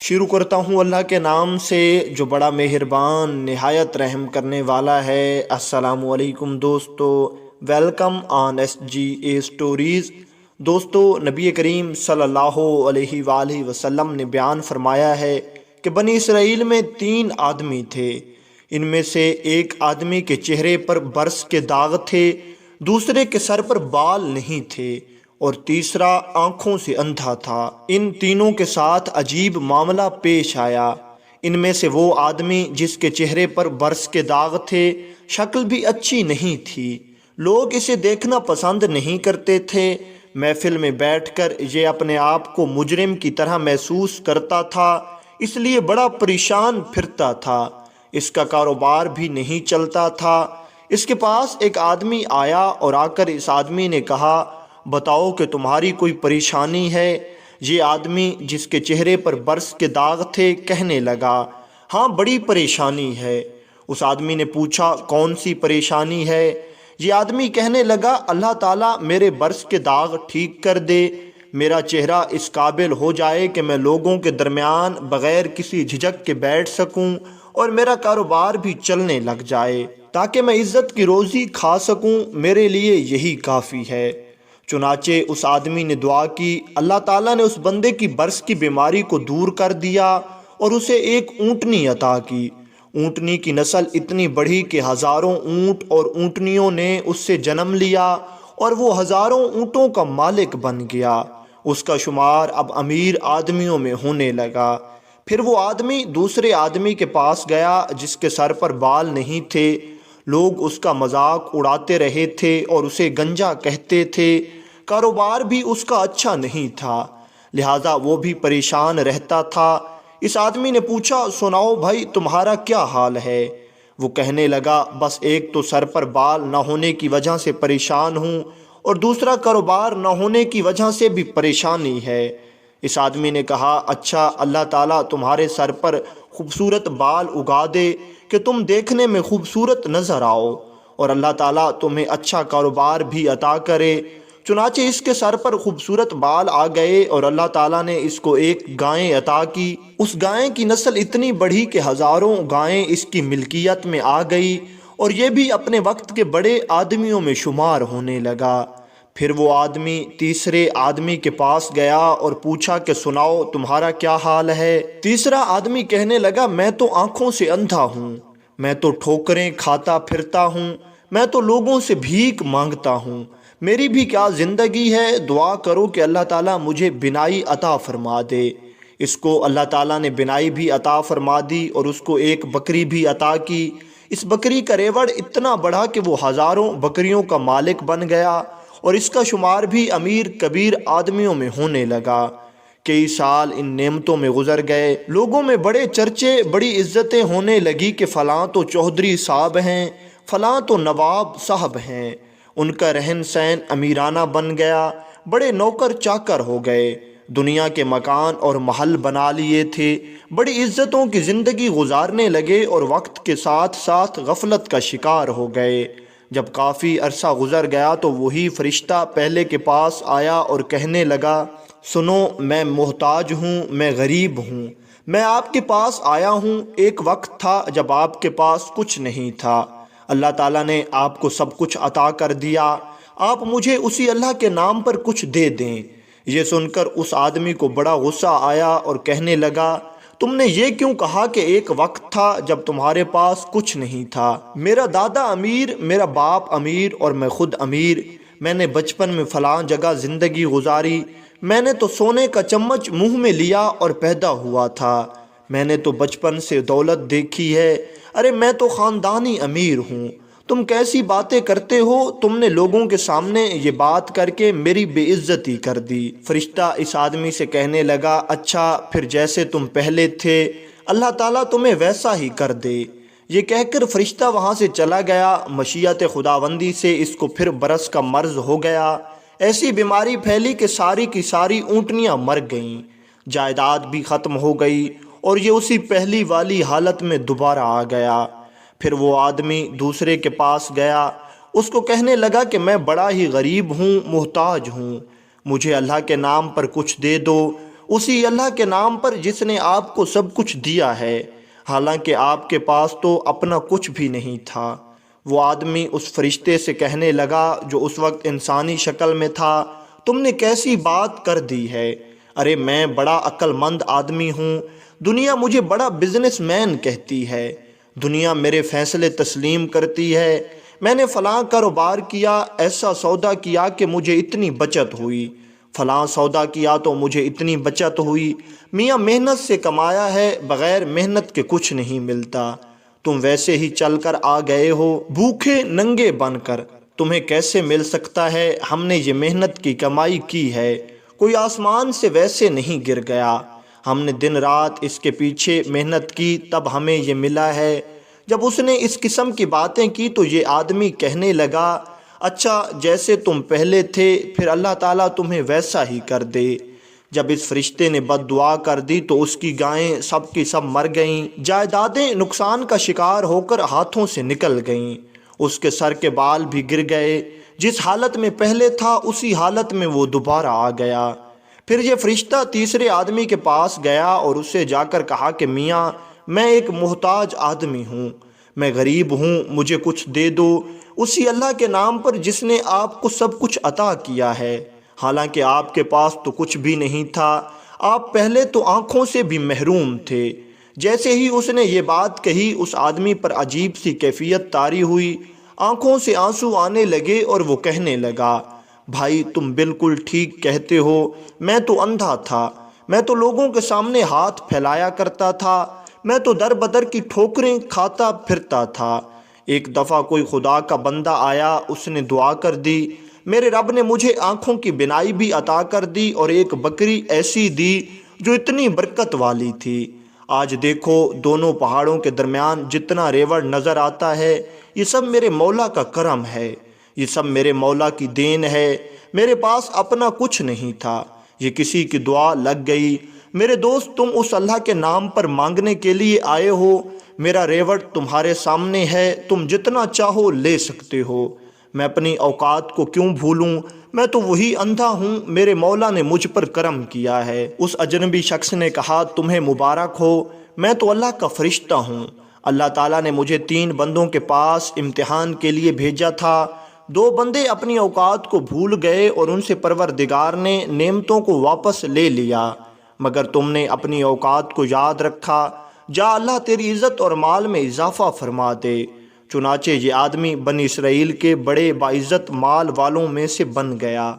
شروع کرتا ہوں اللہ کے نام سے جو بڑا مہربان نہایت رحم کرنے والا ہے۔ السلام علیکم دوستو، welcome on S G A stories. دوستو، نبی کریم صلی اللہ علیہ وآلہ وسلم نے بیان فرمایا ہے کہ بنی اسرائیل میں 3 آدمی تھے۔ ان میں سے ایک آدمی کے چہرے پر برس کے داغ تھے، دوسرے کے سر پر بال نہیں تھے اور تیسرا آنکھوں سے اندھا تھا۔ ان تینوں کے ساتھ عجیب معاملہ پیش آیا۔ ان میں سے وہ آدمی جس کے چہرے پر برس کے داغ تھے، شکل بھی اچھی نہیں تھی، لوگ اسے دیکھنا پسند نہیں کرتے تھے۔ محفل میں بیٹھ کر یہ اپنے آپ کو مجرم کی طرح محسوس کرتا تھا، اس لیے بڑا پریشان پھرتا تھا۔ اس کا کاروبار بھی نہیں چلتا تھا۔ اس کے پاس ایک آدمی آیا اور آ کر اس آدمی نے کہا، بتاؤ کہ تمہاری کوئی پریشانی ہے؟ یہ آدمی جس کے چہرے پر برس کے داغ تھے کہنے لگا، ہاں بڑی پریشانی ہے۔ اس آدمی نے پوچھا، کون سی پریشانی ہے؟ یہ آدمی کہنے لگا، اللہ تعالیٰ میرے برس کے داغ ٹھیک کر دے، میرا چہرہ اس قابل ہو جائے کہ میں لوگوں کے درمیان بغیر کسی جھجک کے بیٹھ سکوں اور میرا کاروبار بھی چلنے لگ جائے تاکہ میں عزت کی روزی کھا سکوں، میرے لیے یہی کافی ہے۔ چنانچہ اس آدمی نے دعا کی، اللہ تعالیٰ نے اس بندے کی برس کی بیماری کو دور کر دیا اور اسے ایک اونٹنی عطا کی۔ اونٹنی کی نسل اتنی بڑھی کہ ہزاروں اونٹ اور اونٹنیوں نے اس سے جنم لیا اور وہ ہزاروں اونٹوں کا مالک بن گیا۔ اس کا شمار اب امیر آدمیوں میں ہونے لگا۔ پھر وہ آدمی دوسرے آدمی کے پاس گیا جس کے سر پر بال نہیں تھے۔ لوگ اس کا مذاق اڑاتے رہے تھے اور اسے گنجا کہتے تھے۔ کاروبار بھی اس کا اچھا نہیں تھا، لہذا وہ بھی پریشان رہتا تھا۔ اس آدمی نے پوچھا، سناؤ بھائی تمہارا کیا حال ہے؟ وہ کہنے لگا، بس ایک تو سر پر بال نہ ہونے کی وجہ سے پریشان ہوں اور دوسرا کاروبار نہ ہونے کی وجہ سے بھی پریشانی ہے۔ اس آدمی نے کہا، اچھا اللہ تعالیٰ تمہارے سر پر خوبصورت بال اگا دے کہ تم دیکھنے میں خوبصورت نظر آؤ، اور اللہ تعالیٰ تمہیں اچھا کاروبار بھی عطا کرے۔ چنانچہ اس کے سر پر خوبصورت بال آ گئے اور اللہ تعالیٰ نے اس کو ایک گائے عطا کی۔ اس گائے کی نسل اتنی بڑھی کہ ہزاروں گائیں اس کی ملکیت میں آ گئی اور یہ بھی اپنے وقت کے بڑے آدمیوں میں شمار ہونے لگا۔ پھر وہ آدمی تیسرے آدمی کے پاس گیا اور پوچھا کہ سناؤ تمہارا کیا حال ہے؟ تیسرا آدمی کہنے لگا، میں تو آنکھوں سے اندھا ہوں، میں تو ٹھوکریں کھاتا پھرتا ہوں، میں تو لوگوں سے بھیک مانگتا ہوں، میری بھی کیا زندگی ہے؟ دعا کرو کہ اللہ تعالیٰ مجھے بینائی عطا فرما دے۔ اس کو اللہ تعالیٰ نے بینائی بھی عطا فرما دی اور اس کو ایک بکری بھی عطا کی۔ اس بکری کا ریوڑ اتنا بڑھا کہ وہ ہزاروں بکریوں کا مالک بن گیا اور اس کا شمار بھی امیر کبیر آدمیوں میں ہونے لگا۔ کئی سال ان نعمتوں میں گزر گئے، لوگوں میں بڑے چرچے، بڑی عزتیں ہونے لگی کہ فلاں تو چودھری صاحب ہیں، فلاں تو نواب صاحب ہیں۔ ان کا رہن سہن امیرانہ بن گیا، بڑے نوکر چاکر ہو گئے، دنیا کے مکان اور محل بنا لیے تھے، بڑی عزتوں کی زندگی گزارنے لگے اور وقت کے ساتھ ساتھ غفلت کا شکار ہو گئے۔ جب کافی عرصہ گزر گیا تو وہی فرشتہ پہلے کے پاس آیا اور کہنے لگا، سنو میں محتاج ہوں، میں غریب ہوں، میں آپ کے پاس آیا ہوں۔ ایک وقت تھا جب آپ کے پاس کچھ نہیں تھا، اللہ تعالیٰ نے آپ کو سب کچھ عطا کر دیا، آپ مجھے اسی اللہ کے نام پر کچھ دے دیں۔ یہ سن کر اس آدمی کو بڑا غصہ آیا اور کہنے لگا، تم نے یہ کیوں کہا کہ ایک وقت تھا جب تمہارے پاس کچھ نہیں تھا؟ میرا دادا امیر، میرا باپ امیر اور میں خود امیر، میں نے بچپن میں فلاں جگہ زندگی گزاری، میں نے تو سونے کا چمچ منہ میں لیا اور پیدا ہوا تھا، میں نے تو بچپن سے دولت دیکھی ہے، ارے میں تو خاندانی امیر ہوں، تم کیسی باتیں کرتے ہو؟ تم نے لوگوں کے سامنے یہ بات کر کے میری بے عزتی کر دی۔ فرشتہ اس آدمی سے کہنے لگا، اچھا پھر جیسے تم پہلے تھے اللہ تعالیٰ تمہیں ویسا ہی کر دے۔ یہ کہہ کر فرشتہ وہاں سے چلا گیا۔ مشیت خداوندی سے اس کو پھر برس کا مرض ہو گیا، ایسی بیماری پھیلی کہ ساری کی ساری اونٹنیاں مر گئیں، جائیداد بھی ختم ہو گئی اور یہ اسی پہلی والی حالت میں دوبارہ آ گیا۔ پھر وہ آدمی دوسرے کے پاس گیا، اس کو کہنے لگا کہ میں بڑا ہی غریب ہوں، محتاج ہوں، مجھے اللہ کے نام پر کچھ دے دو۔ اسی اللہ کے نام پر جس نے آپ کو سب کچھ دیا ہے، حالانکہ آپ کے پاس تو اپنا کچھ بھی نہیں تھا۔ وہ آدمی اس فرشتے سے کہنے لگا جو اس وقت انسانی شکل میں تھا، تم نے کیسی بات کر دی ہے؟ ارے میں بڑا عقل مند آدمی ہوں، دنیا مجھے بڑا بزنس مین کہتی ہے، دنیا میرے فیصلے تسلیم کرتی ہے، میں نے فلاں کاروبار کیا، ایسا سودا کیا کہ مجھے اتنی بچت ہوئی، فلاں سودا کیا تو مجھے اتنی بچت ہوئی۔ میاں محنت سے کمایا ہے، بغیر محنت کے کچھ نہیں ملتا۔ تم ویسے ہی چل کر آ گئے ہو، بھوکے ننگے بن کر، تمہیں کیسے مل سکتا ہے؟ ہم نے یہ محنت کی کمائی کی ہے، کوئی آسمان سے ویسے نہیں گر گیا، ہم نے دن رات اس کے پیچھے محنت کی، تب ہمیں یہ ملا ہے۔ جب اس نے اس قسم کی باتیں کی تو یہ آدمی کہنے لگا، اچھا جیسے تم پہلے تھے پھر اللہ تعالیٰ تمہیں ویسا ہی کر دے۔ جب اس فرشتے نے بد دعا کر دی تو اس کی گائیں سب کی سب مر گئیں، جائیدادیں نقصان کا شکار ہو کر ہاتھوں سے نکل گئیں، اس کے سر کے بال بھی گر گئے، جس حالت میں پہلے تھا اسی حالت میں وہ دوبارہ آ گیا۔ پھر یہ فرشتہ تیسرے آدمی کے پاس گیا اور اسے جا کر کہا کہ میاں میں ایک محتاج آدمی ہوں، میں غریب ہوں، مجھے کچھ دے دو، اسی اللہ کے نام پر جس نے آپ کو سب کچھ عطا کیا ہے، حالانکہ آپ کے پاس تو کچھ بھی نہیں تھا، آپ پہلے تو آنکھوں سے بھی محروم تھے۔ جیسے ہی اس نے یہ بات کہی اس آدمی پر عجیب سی کیفیت طاری ہوئی، آنکھوں سے آنسو آنے لگے اور وہ کہنے لگا، بھائی تم بالکل ٹھیک کہتے ہو، میں تو اندھا تھا، میں تو لوگوں کے سامنے ہاتھ پھیلایا کرتا تھا، میں تو در بدر کی ٹھوکریں کھاتا پھرتا تھا۔ ایک دفعہ کوئی خدا کا بندہ آیا، اس نے دعا کر دی، میرے رب نے مجھے آنکھوں کی بینائی بھی عطا کر دی اور ایک بکری ایسی دی جو اتنی برکت والی تھی۔ آج دیکھو دونوں پہاڑوں کے درمیان جتنا ریوڑ نظر آتا ہے، یہ سب میرے مولا کا کرم ہے، یہ سب میرے مولا کی دین ہے، میرے پاس اپنا کچھ نہیں تھا، یہ کسی کی دعا لگ گئی۔ میرے دوست تم اس اللہ کے نام پر مانگنے کے لیے آئے ہو، میرا ریوڑ تمہارے سامنے ہے، تم جتنا چاہو لے سکتے ہو، میں اپنی اوقات کو کیوں بھولوں، میں تو وہی اندھا ہوں، میرے مولا نے مجھ پر کرم کیا ہے۔ اس اجنبی شخص نے کہا، تمہیں مبارک ہو، میں تو اللہ کا فرشتہ ہوں، اللہ تعالیٰ نے مجھے 3 بندوں کے پاس امتحان کے لیے بھیجا تھا، 2 بندے اپنی اوقات کو بھول گئے اور ان سے پروردگار نے نعمتوں کو واپس لے لیا، مگر تم نے اپنی اوقات کو یاد رکھا، جا اللہ تیری عزت اور مال میں اضافہ فرما دے۔ چنانچہ یہ آدمی بنی اسرائیل کے بڑے باعزت مال والوں میں سے بن گیا۔